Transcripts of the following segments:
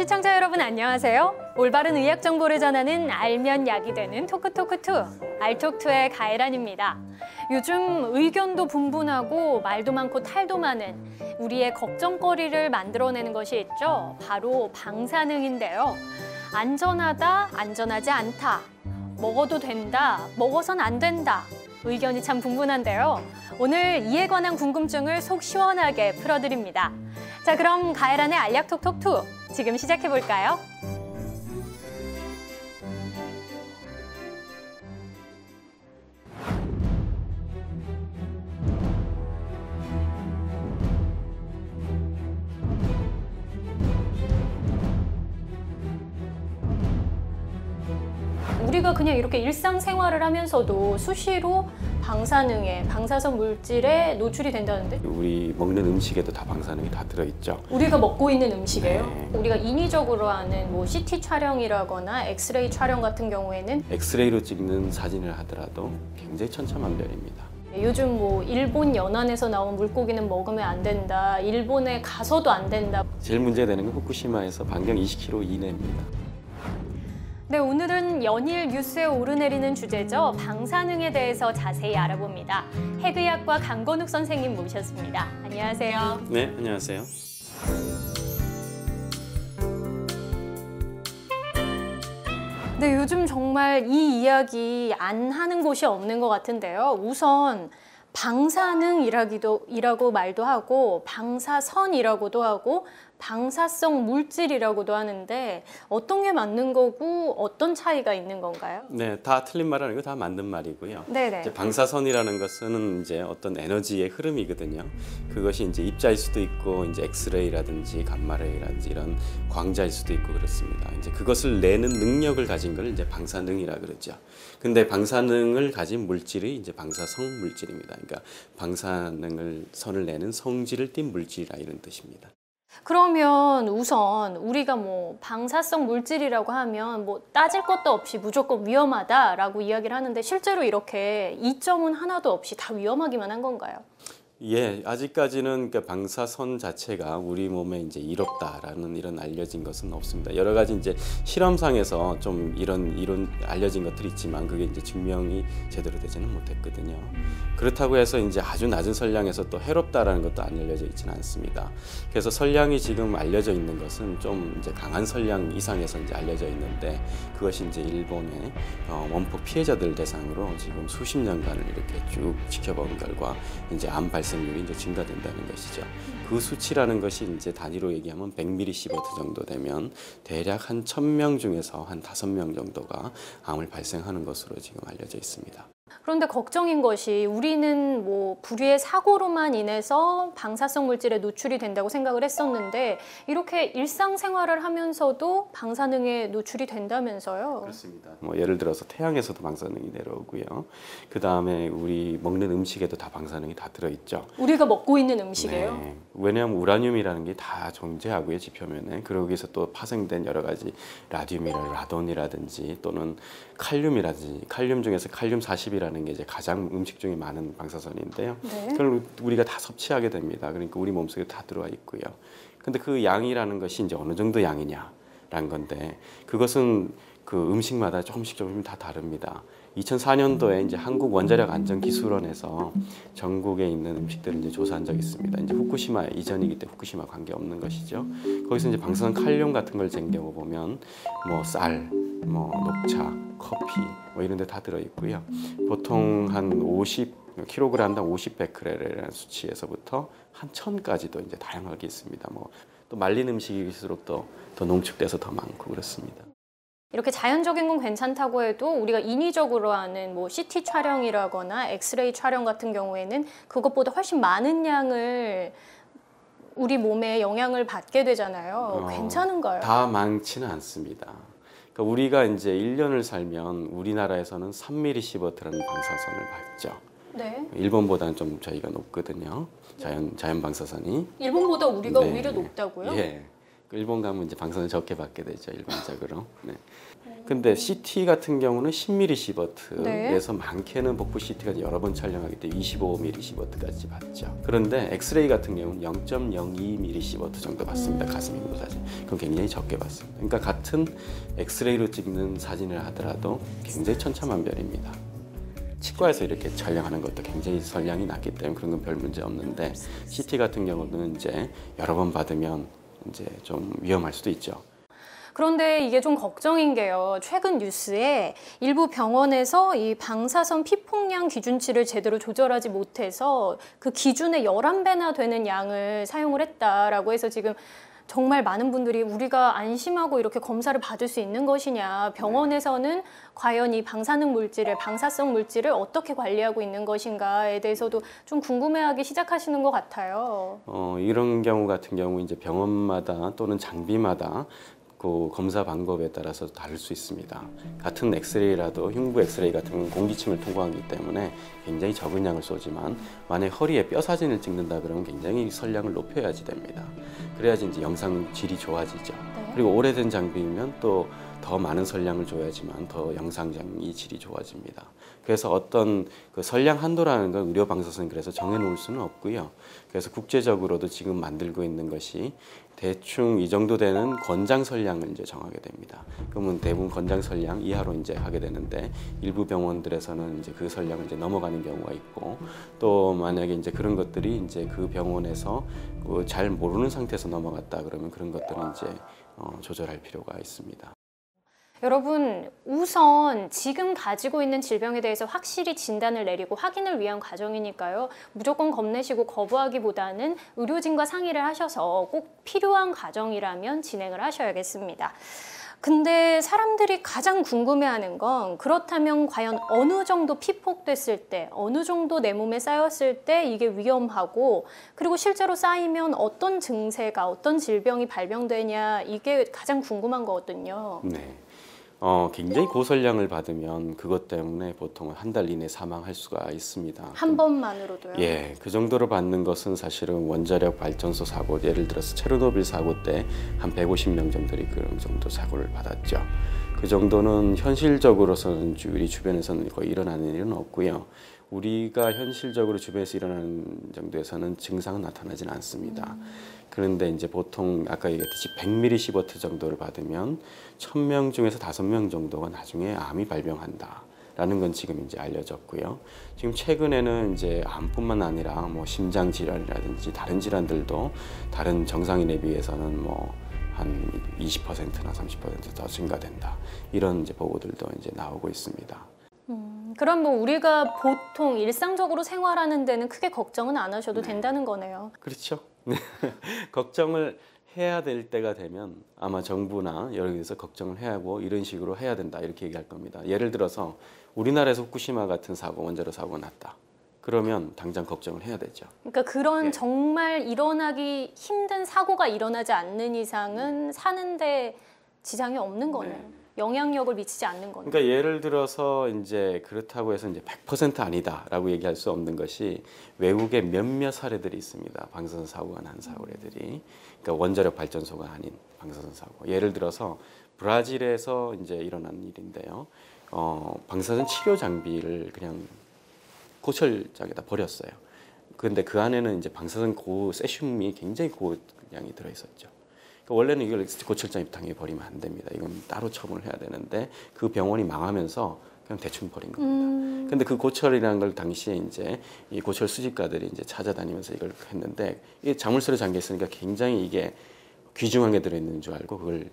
시청자 여러분 안녕하세요. 올바른 의학 정보를 전하는 알면 약이 되는 토크토크2 알톡2의 가혜란입니다. 요즘 의견도 분분하고 말도 많고 탈도 많은 우리의 걱정거리를 만들어내는 것이 있죠. 바로 방사능인데요. 안전하다, 안전하지 않다, 먹어도 된다, 먹어선 안 된다. 의견이 참 분분한데요. 오늘 이에 관한 궁금증을 속 시원하게 풀어드립니다. 자, 그럼 가혜란의 알약톡톡2 지금 시작해볼까요? 우리가 그냥 이렇게 일상생활을 하면서도 수시로 방사능에, 방사성 물질에 노출이 된다는데? 우리 먹는 음식에도 다 방사능이 다 들어있죠. 우리가 먹고 있는 음식에요? 네. 우리가 인위적으로 하는 뭐 CT 촬영이라거나 엑스레이 촬영 같은 경우에는 엑스레이로 찍는 사진을 하더라도 굉장히 천차만별입니다. 요즘 뭐 일본 연안에서 나온 물고기는 먹으면 안 된다, 일본에 가서도 안 된다. 제일 문제되는 건 후쿠시마에서 반경 20km 이내입니다. 네, 오늘은 연일 뉴스에 오르내리는 주제죠. 방사능에 대해서 자세히 알아봅니다. 핵의학과 강건욱 선생님 모셨습니다. 안녕하세요. 네, 안녕하세요. 네, 요즘 정말 이 이야기 안 하는 곳이 없는 것 같은데요. 우선 방사능이라고 말도 하고 방사선이라고도 하고 방사성 물질이라고도 하는데 어떤 게 맞는 거고 어떤 차이가 있는 건가요? 네, 다 틀린 말 아니고 다 맞는 말이고요. 네네. 이제 방사선이라는 것은 이제 어떤 에너지의 흐름이거든요. 그것이 이제 입자일 수도 있고 이제 엑스레이라든지 감마레이라든지 이런 광자일 수도 있고 그렇습니다. 이제 그것을 내는 능력을 가진 걸 이제 방사능이라 그러죠. 근데 방사능을 가진 물질이 이제 방사성 물질입니다. 그러니까 방사능을 선을 내는 성질을 띤 물질이라 이런 뜻입니다. 그러면 우선 우리가 뭐 방사성 물질이라고 하면 뭐 따질 것도 없이 무조건 위험하다라고 이야기를 하는데 실제로 이렇게 이점은 하나도 없이 다 위험하기만 한 건가요? 예, 아직까지는 그 방사선 자체가 우리 몸에 이제 이롭다라는 이런 알려진 것은 없습니다. 여러 가지 이제 실험상에서 좀 이런 알려진 것들이 있지만 그게 이제 증명이 제대로 되지는 못했거든요. 그렇다고 해서 이제 아주 낮은 선량에서 또 해롭다라는 것도 안 알려져 있지는 않습니다. 그래서 선량이 지금 알려져 있는 것은 좀 이제 강한 선량 이상에서 이제 알려져 있는데 그것이 이제 일본의 원폭 피해자들 대상으로 지금 수십 년간을 이렇게 쭉 지켜본 결과 이제 암 발생률이 이제 증가된다는 것이죠. 그 수치라는 것이 이제 단위로 얘기하면 100mSv 정도 되면 대략 한 1000명 중에서 한 5명 정도가 암을 발생하는 것으로 지금 알려져 있습니다. 그런데 걱정인 것이 우리는 뭐 불의의 사고로만 인해서 방사성 물질에 노출이 된다고 생각을 했었는데 이렇게 일상생활을 하면서도 방사능에 노출이 된다면서요? 그렇습니다. 뭐 예를 들어서 태양에서도 방사능이 내려오고요. 그 다음에 우리 먹는 음식에도 다 방사능이 다 들어있죠. 우리가 먹고 있는 음식에요? 네. 왜냐하면 우라늄이라는 게 다 존재하고요, 지표면에. 그러고 여기서 또 파생된 여러 가지 라돈이라든지 또는 칼륨이라든지 칼륨 중에서 칼륨 40이라는 게 이제 가장 음식 중에 많은 방사선인데요. 네. 그걸 우리가 다 섭취하게 됩니다. 그러니까 우리 몸속에 다 들어와 있고요. 근데 그 양이라는 것이 이제 어느 정도 양이냐라는 건데 그것은 그 음식마다 조금씩 다 다릅니다. 2004년도에 이제 한국원자력안전기술원에서 전국에 있는 음식들을 이제 조사한 적이 있습니다. 이제 후쿠시마 이전이기 때문에 후쿠시마 관계 없는 것이죠. 거기서 이제 방사선 칼륨 같은 걸 쟁겨 보면 뭐 쌀, 뭐 녹차, 커피 뭐 이런 데 다 들어 있고요. 보통 한 50kg당 50베크렐이라는 수치에서부터 한 1000까지도 이제 다양하게 있습니다. 뭐 또 말린 음식일수록 더 농축돼서 더 많고 그렇습니다. 이렇게 자연적인 건 괜찮다고 해도 우리가 인위적으로 하는 뭐 CT 촬영이라거나 엑스레이 촬영 같은 경우에는 그것보다 훨씬 많은 양을 우리 몸에 영향을 받게 되잖아요. 괜찮은가요? 다 많지는 않습니다. 그러니까 우리가 이제 1년을 살면 우리나라에서는 3mSv라는 방사선을 받죠. 네. 일본보다는 좀 저희가 높거든요. 자연 방사선이. 일본보다 우리가 오히려 높다고요? 예. 일본 가면 이제 방사선 적게 받게 되죠, 일반적으로. 네. 근데 CT 같은 경우는 10mm 시버트에서 많게는 복부 CT가 여러 번 촬영하기 때문에 25mm 시버트까지 받죠. 그런데 엑스레이 같은 경우는 0.02mm 시버트 정도 받습니다. 가슴 인구 사진. 그럼 굉장히 적게 받습니다. 그러니까 같은 엑스레이로 찍는 사진을 하더라도 굉장히 천차만별입니다. 치과에서 이렇게 촬영하는 것도 굉장히 선량이 낮기 때문에 그런 건 별 문제 없는데 CT 같은 경우는 이제 여러 번 받으면 이제 좀 위험할 수도 있죠. 그런데 이게 좀 걱정인 게요. 최근 뉴스에 일부 병원에서 이 방사선 피폭량 기준치를 제대로 조절하지 못해서 그 기준의 11배나 되는 양을 사용을 했다라고 해서 지금 정말 많은 분들이 우리가 안심하고 이렇게 검사를 받을 수 있는 것이냐, 병원에서는 과연 이 방사능 물질을, 방사성 물질을 어떻게 관리하고 있는 것인가에 대해서도 좀 궁금해하기 시작하시는 것 같아요. 이런 경우 같은 경우 이제 병원마다 또는 장비마다 그 검사 방법에 따라서 다를 수 있습니다. 같은 엑스레이라도 흉부 엑스레이 같은 경우는 공기층을 통과하기 때문에 굉장히 적은 양을 쏘지만 만약 허리에 뼈 사진을 찍는다 그러면 굉장히 선량을 높여야지 됩니다. 그래야지 이제 영상 질이 좋아지죠. 그리고 오래된 장비면 또 더 많은 선량을 줘야지만 더 영상이 질이 좋아집니다. 그래서 어떤 그 선량 한도라는 건 의료 방사선 그래서 정해놓을 수는 없고요. 그래서 국제적으로도 지금 만들고 있는 것이 대충 이 정도 되는 권장 선량을 이제 정하게 됩니다. 그러면 대부분 권장 선량 이하로 이제 하게 되는데 일부 병원들에서는 이제 그 선량을 이제 넘어가는 경우가 있고 또 만약에 이제 그런 것들이 이제 그 병원에서 잘 모르는 상태에서 넘어갔다 그러면 그런 것들은 이제 조절할 필요가 있습니다. 여러분, 우선 지금 가지고 있는 질병에 대해서 확실히 진단을 내리고 확인을 위한 과정이니까요. 무조건 겁내시고 거부하기보다는 의료진과 상의를 하셔서 꼭 필요한 과정이라면 진행을 하셔야겠습니다. 근데 사람들이 가장 궁금해하는 건 그렇다면 과연 어느 정도 피폭됐을 때, 어느 정도 내 몸에 쌓였을 때 이게 위험하고 그리고 실제로 쌓이면 어떤 증세가, 어떤 질병이 발병되냐 이게 가장 궁금한 거거든요. 네. 굉장히 고설량을 받으면 그것 때문에 보통 한 달 이내 사망할 수가 있습니다. 한 번만으로도요? 예, 그 정도로 받는 것은 사실은 원자력 발전소 사고, 예를 들어서 체르노빌 사고 때 한 150명 정도이 그런 정도 사고를 받았죠. 그 정도는 현실적으로서는 우리 주변에서는 거의 일어나는 일은 없고요. 우리가 현실적으로 주변에서 일어나는 정도에서는 증상은 나타나지는 않습니다. 그런데 이제 보통 아까 얘기했듯이 100mm 시버트 정도를 받으면 1000명 중에서 5명 정도가 나중에 암이 발병한다. 라는 건 지금 이제 알려졌고요. 지금 최근에는 이제 암뿐만 아니라 뭐 심장 질환이라든지 다른 질환들도 다른 정상인에 비해서는 뭐 한 20%나 30% 더 증가된다. 이런 이제 보고들도 이제 나오고 있습니다. 그럼 뭐 우리가 보통 일상적으로 생활하는 데는 크게 걱정은 안 하셔도 된다는 거네요. 그렇죠. 걱정을 해야 될 때가 되면 아마 정부나 여러 데서 걱정을 해야 하고 이런 식으로 해야 된다 이렇게 얘기할 겁니다. 예를 들어서 우리나라에서 후쿠시마 같은 사고, 원자로 사고가 났다. 그러면 당장 걱정을 해야 되죠. 그러니까 그런 예. 정말 일어나기 힘든 사고가 일어나지 않는 이상은 사는데 지장이 없는 거네요. 영향력을 미치지 않는 거네요. 그러니까 예를 들어서 이제 그렇다고 해서 이제 100% 아니다라고 얘기할 수 없는 것이 외국의 몇몇 사례들이 있습니다. 방사선 사고가 난 사고들이. 그러니까 원자력 발전소가 아닌 방사선 사고. 예를 들어서 브라질에서 이제 일어난 일인데요. 방사선 치료 장비를 그냥 고철장에다 버렸어요. 그런데 그 안에는 이제 방사선 세슘이 굉장히 고량이 들어 있었죠. 그러니까 원래는 이걸 고철장에 당연히 버리면 안 됩니다. 이건 따로 처분을 해야 되는데 그 병원이 망하면서 그냥 대충 버린 겁니다. 근데 그 고철이라는 걸 당시에 이제 이 고철 수집가들이 이제 찾아다니면서 이걸 했는데 이게 자물쇠로 잠겨 있으니까 굉장히 이게 귀중한 게 들어있는 줄 알고 그걸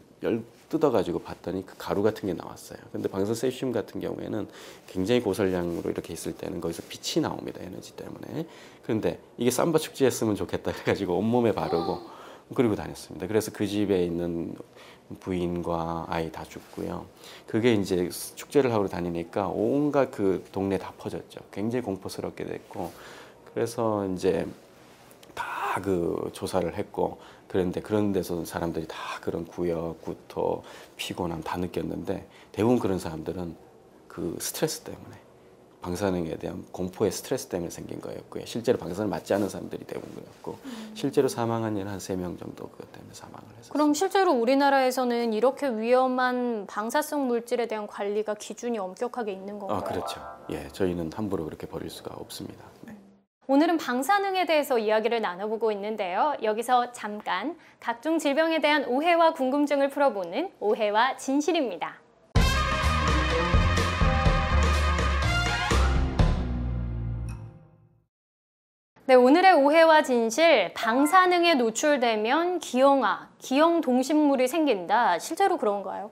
뜯어가지고 봤더니 그 가루 같은 게 나왔어요. 근데 방사선 세슘 같은 경우에는 굉장히 고설량으로 이렇게 있을 때는 거기서 빛이 나옵니다. 에너지 때문에. 그런데 이게 삼바 축제했으면 좋겠다 해가지고 온몸에 바르고 그리고 다녔습니다. 그래서 그 집에 있는 부인과 아이 다 죽고요. 그게 이제 축제를 하러 다니니까 온갖 그 동네 다 퍼졌죠. 굉장히 공포스럽게 됐고 그래서 이제 다 그 조사를 했고 그런데 그런 데서 사람들이 다 그런 구역, 구토, 피곤함 다 느꼈는데 대부분 그런 사람들은 그 스트레스 때문에 방사능에 대한 공포의 스트레스 때문에 생긴 거였고요. 실제로 방사능 맞지 않은 사람들이 대부분이었고 실제로 사망한 일은 한 3명 정도 그것 때문에 사망을 했었어요. 그럼 실제로 우리나라에서는 이렇게 위험한 방사성 물질에 대한 관리가 기준이 엄격하게 있는 건가요? 그렇죠. 예, 저희는 함부로 그렇게 버릴 수가 없습니다. 네. 오늘은 방사능에 대해서 이야기를 나눠보고 있는데요. 여기서 잠깐 각종 질병에 대한 오해와 궁금증을 풀어보는 오해와 진실입니다. 네, 오늘의 오해와 진실, 방사능에 노출되면 기형아, 기형 동식물이 생긴다. 실제로 그런가요?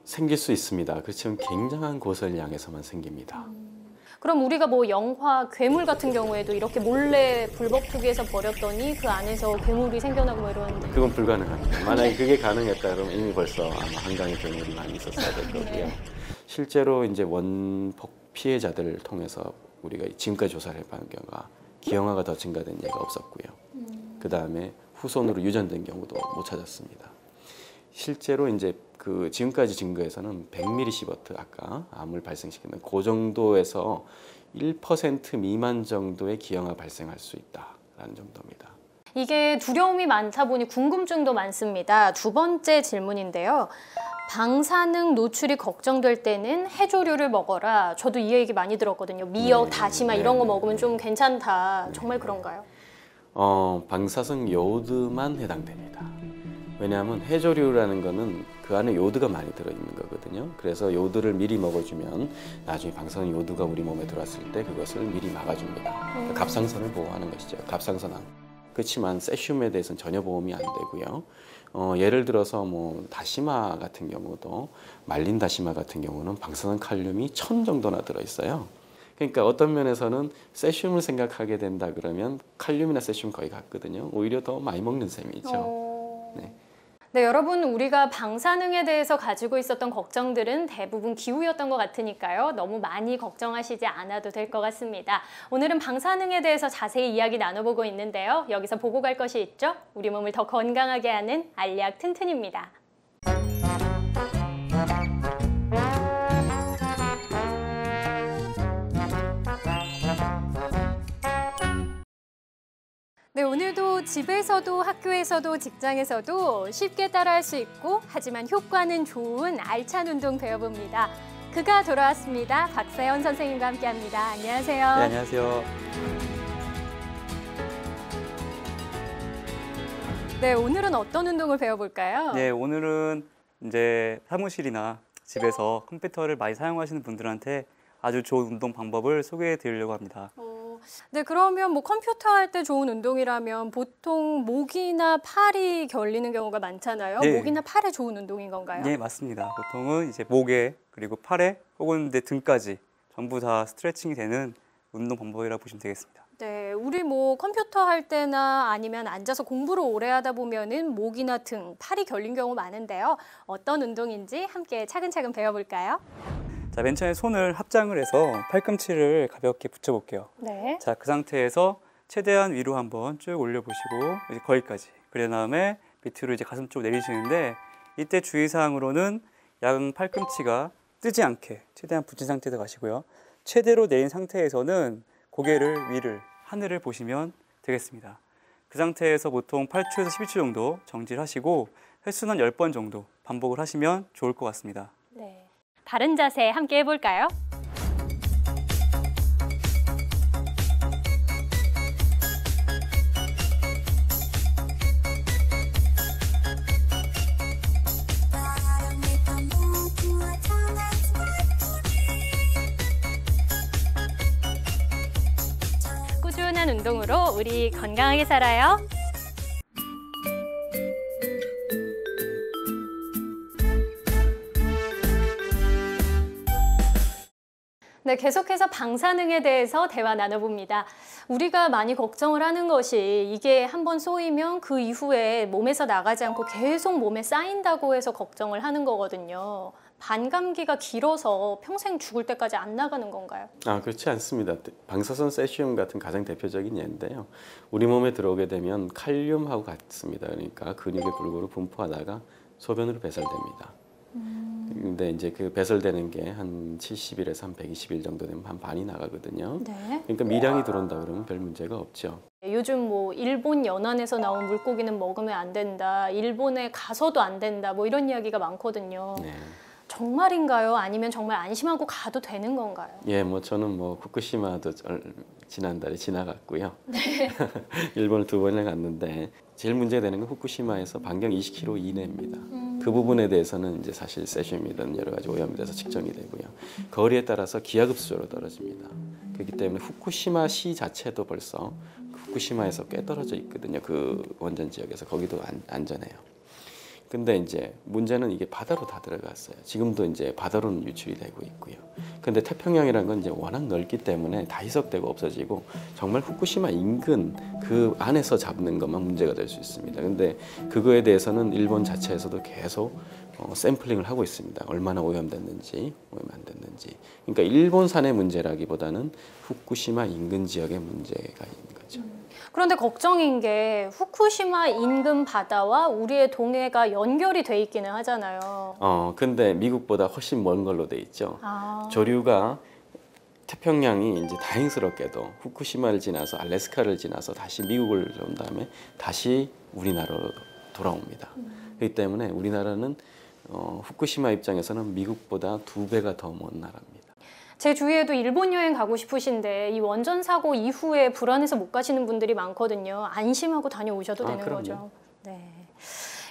생길 수 있습니다. 그렇지만 굉장한 고설량에서만 생깁니다. 그럼 우리가 뭐 영화, 괴물 같은 경우에도 이렇게 몰래 불법 투기해서 버렸더니 그 안에서 괴물이 생겨나고 뭐 이런. 그건 불가능합니다. 만약에 그게 가능했다 그러면 이미 벌써 아마 한강에 괴물이 많이 있었어야 될 거고요. 네. 실제로 이제 원폭 피해자들을 통해서 우리가 지금까지 조사를 해본 경우가 기형아가 더 증가된 예가 없었고요. 그 다음에 후손으로 유전된 경우도 못 찾았습니다. 실제로 이제 그 지금까지 증거에서는 100mSv 아까 암을 발생시키는 그 정도에서 1% 미만 정도의 기형아 발생할 수 있다라는 정도입니다. 이게 두려움이 많다 보니 궁금증도 많습니다. 두 번째 질문인데요. 방사능 노출이 걱정될 때는 해조류를 먹어라. 저도 이 얘기 많이 들었거든요. 미역, 다시마 이런 거 먹으면 좀 괜찮다. 정말 그런가요? 방사성 요오드만 해당됩니다. 왜냐하면 해조류라는 거는 그 안에 요오드가 많이 들어있는 거거든요. 그래서 요오드를 미리 먹어주면 나중에 방사능 요오드가 우리 몸에 들어왔을 때 그것을 미리 막아줍니다. 갑상선을 보호하는 것이죠. 갑상선암. 그렇지만 세슘에 대해서는 전혀 보험이 안 되고요. 예를 들어서 뭐 다시마 같은 경우도 말린 다시마 같은 경우는 방사능 칼륨이 1000 정도나 들어있어요. 그러니까 어떤 면에서는 세슘을 생각하게 된다 그러면 칼륨이나 세슘 거의 같거든요. 오히려 더 많이 먹는 셈이죠. 네. 네, 여러분 우리가 방사능에 대해서 가지고 있었던 걱정들은 대부분 기후였던 것 같으니까요. 너무 많이 걱정하시지 않아도 될 것 같습니다. 오늘은 방사능에 대해서 자세히 이야기 나눠보고 있는데요. 여기서 보고 갈 것이 있죠. 우리 몸을 더 건강하게 하는 알약 튼튼입니다. 네, 오늘도 집에서도 학교에서도 직장에서도 쉽게 따라할 수 있고 하지만 효과는 좋은 알찬 운동 배워봅니다. 그가 돌아왔습니다. 박세현 선생님과 함께합니다. 안녕하세요. 네, 안녕하세요. 네, 오늘은 어떤 운동을 배워볼까요? 네, 오늘은 이제 사무실이나 집에서 컴퓨터를 많이 사용하시는 분들한테 아주 좋은 운동 방법을 소개해 드리려고 합니다. 네, 그러면 뭐 컴퓨터 할 때 좋은 운동이라면 보통 목이나 팔이 결리는 경우가 많잖아요. 네. 목이나 팔에 좋은 운동인 건가요? 네, 맞습니다. 보통은 이제 목에 그리고 팔에 혹은 이제 등까지 전부 다 스트레칭이 되는 운동 방법이라고 보시면 되겠습니다. 네, 우리 뭐 컴퓨터 할 때나 아니면 앉아서 공부를 오래 하다 보면은 목이나 등, 팔이 결린 경우 많은데요. 어떤 운동인지 함께 차근차근 배워볼까요? 자, 맨 처음에 손을 합장을 해서 팔꿈치를 가볍게 붙여볼게요. 네. 자, 그 상태에서 최대한 위로 한번 쭉 올려보시고 이제 거기까지. 그런 다음에 밑으로 이제 가슴 쪽 내리시는데 이때 주의사항으로는 양 팔꿈치가 뜨지 않게 최대한 붙인 상태에서 가시고요. 최대로 내린 상태에서는 고개를 위를 하늘을 보시면 되겠습니다. 그 상태에서 보통 8초에서 12초 정도 정지를 하시고 횟수는 10번 정도 반복을 하시면 좋을 것 같습니다. 네. 바른 자세 함께 해볼까요? 꾸준한 운동으로 우리 건강하게 살아요. 네, 계속해서 방사능에 대해서 대화 나눠봅니다. 우리가 많이 걱정을 하는 것이 이게 한번 쏘이면 그 이후에 몸에서 나가지 않고 계속 몸에 쌓인다고 해서 걱정을 하는 거거든요. 반감기가 길어서 평생 죽을 때까지 안 나가는 건가요? 그렇지 않습니다. 방사선 세슘 같은 가장 대표적인 예인데요. 우리 몸에 들어오게 되면 칼륨하고 같습니다. 그러니까 근육에 골고루 분포하다가 소변으로 배설됩니다. 근데 이제 그 배설되는 게 한 70일에서 한 120일 정도 되면 한 반이 나가거든요. 네. 그러니까 미량이 들어온다 그러면 별 문제가 없죠. 요즘 뭐 일본 연안에서 나온 물고기는 먹으면 안 된다, 일본에 가서도 안 된다, 뭐 이런 이야기가 많거든요. 네. 정말인가요? 아니면 정말 안심하고 가도 되는 건가요? 예, 뭐 저는 뭐 후쿠시마도 지난달에 지나갔고요. 일본을 2번이나 갔는데 제일 문제되는 건 후쿠시마에서 반경 20km 이내입니다. 그 부분에 대해서는 이제 사실 세슘이든 여러 가지 오염이 돼서 측정이 되고요. 거리에 따라서 기하급수적으로 떨어집니다. 그렇기 때문에 후쿠시마 시 자체도 벌써 후쿠시마에서 꽤 떨어져 있거든요. 그 원전 지역에서 거기도 안전해요. 근데 이제 문제는 이게 바다로 다 들어갔어요. 지금도 이제 바다로는 유출이 되고 있고요. 근데 태평양이라는 건 이제 워낙 넓기 때문에 다 희석되고 없어지고 정말 후쿠시마 인근 그 안에서 잡는 것만 문제가 될 수 있습니다. 근데 그거에 대해서는 일본 자체에서도 계속 샘플링을 하고 있습니다. 얼마나 오염됐는지, 오염 안 됐는지. 그러니까 일본산의 문제라기보다는 후쿠시마 인근 지역의 문제가 있는 거죠. 그런데 걱정인 게 후쿠시마 인근 바다와 우리의 동해가 연결이 돼 있기는 하잖아요. 근데 미국보다 훨씬 먼 걸로 돼 있죠. 조류가 태평양이 이제 다행스럽게도 후쿠시마를 지나서 알래스카를 지나서 다시 미국을 온 다음에 다시 우리나라로 돌아옵니다. 그렇기 때문에 우리나라는 후쿠시마 입장에서는 미국보다 2배가 더 먼 나라입니다. 제 주위에도 일본 여행 가고 싶으신데 이 원전 사고 이후에 불안해서 못 가시는 분들이 많거든요. 안심하고 다녀오셔도 되는 그럼요. 거죠. 네.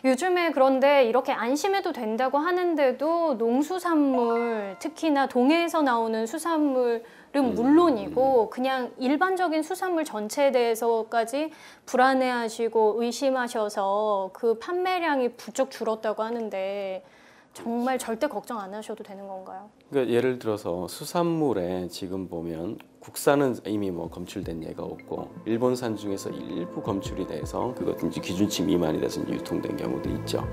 요즘에 그런데 이렇게 안심해도 된다고 하는데도 농수산물, 특히나 동해에서 나오는 수산물은 물론이고 그냥 일반적인 수산물 전체에 대해서까지 불안해하시고 의심하셔서 그 판매량이 부쩍 줄었다고 하는데 정말 절대 걱정 안 하셔도 되는 건가요? 그러니까 예를 들어서 수산물에 지금 보면 국산은 이미 뭐 검출된 예가 없고 일본산 중에서 일부 검출이 돼서 그것 이제 기준치 미만이 돼서 이제 유통된 경우도 있죠.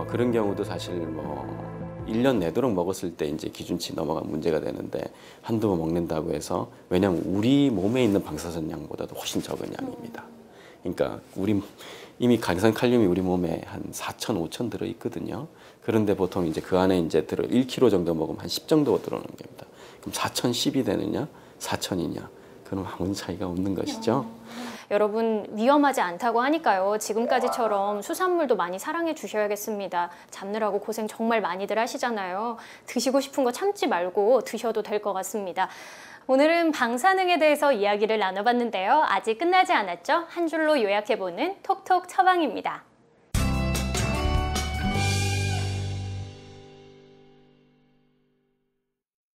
그런 경우도 사실 뭐 1년 내도록 먹었을 때 이제 기준치 넘어간 문제가 되는데 한두 번 먹는다고 해서 왜냐하면 우리 몸에 있는 방사선 양보다도 훨씬 적은 양입니다. 그러니까 우리 이미 강산 칼륨이 우리 몸에 한 4천, 5천 들어 있거든요. 그런데 보통 이제 그 안에 이제 1kg 정도 먹으면 한 10 정도 들어오는 겁니다. 그럼 4천 10이 되느냐, 4천이냐, 그럼 아무 차이가 없는 것이죠. 여러분 위험하지 않다고 하니까요. 지금까지처럼 수산물도 많이 사랑해 주셔야겠습니다. 잡느라고 고생 정말 많이들 하시잖아요. 드시고 싶은 거 참지 말고 드셔도 될 것 같습니다. 오늘은 방사능에 대해서 이야기를 나눠봤는데요. 아직 끝나지 않았죠? 한 줄로 요약해보는 톡톡 처방입니다.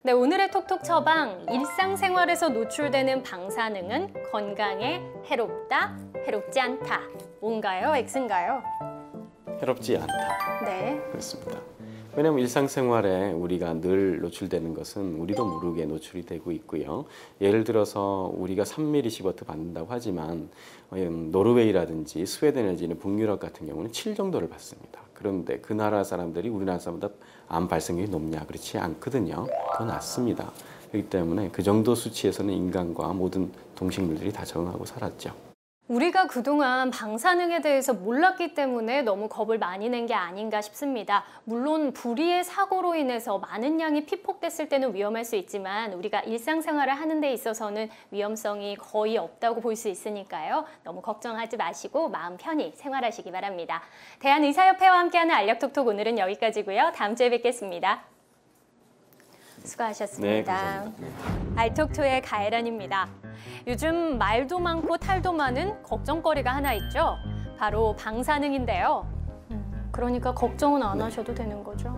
네, 오늘의 톡톡 처방, 일상생활에서 노출되는 방사능은 건강에 해롭다, 해롭지 않다. O인가요? X인가요? 해롭지 않다. 네. 그렇습니다. 왜냐하면 일상생활에 우리가 늘 노출되는 것은 우리도 모르게 노출이 되고 있고요. 예를 들어서 우리가 3mm 시버트 받는다고 하지만 노르웨이라든지 스웨덴 내지는 북유럽 같은 경우는 7 정도를 받습니다. 그런데 그 나라 사람들이 우리나라 사람보다 암 발생률이 높냐? 그렇지 않거든요. 더 낮습니다. 그렇기 때문에 그 정도 수치에서는 인간과 모든 동식물들이 다 적응하고 살았죠. 우리가 그동안 방사능에 대해서 몰랐기 때문에 너무 겁을 많이 낸 게 아닌가 싶습니다. 물론 불의의 사고로 인해서 많은 양이 피폭됐을 때는 위험할 수 있지만 우리가 일상생활을 하는 데 있어서는 위험성이 거의 없다고 볼 수 있으니까요. 너무 걱정하지 마시고 마음 편히 생활하시기 바랍니다. 대한의사협회와 함께하는 알력톡톡 오늘은 여기까지고요. 다음 주에 뵙겠습니다. 수고하셨습니다. 네, 감사합니다. 알톡토의 가혜란입니다. 요즘 말도 많고 탈도 많은 걱정거리가 하나 있죠. 바로 방사능인데요. 그러니까 걱정은 안 하셔도 되는 거죠.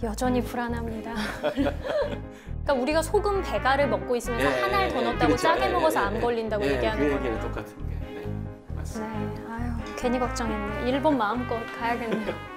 여전히 불안합니다. 그러니까 우리가 소금 배가를 먹고 있으면서 하나를 더 넣었다고 그렇죠. 짜게 먹어서 암 걸린다고 얘기하는 그 거예요. 얘기는 똑같은 게. 네, 맞습니다. 네, 아유 괜히 걱정했네. 일본 마음껏 가야겠네요.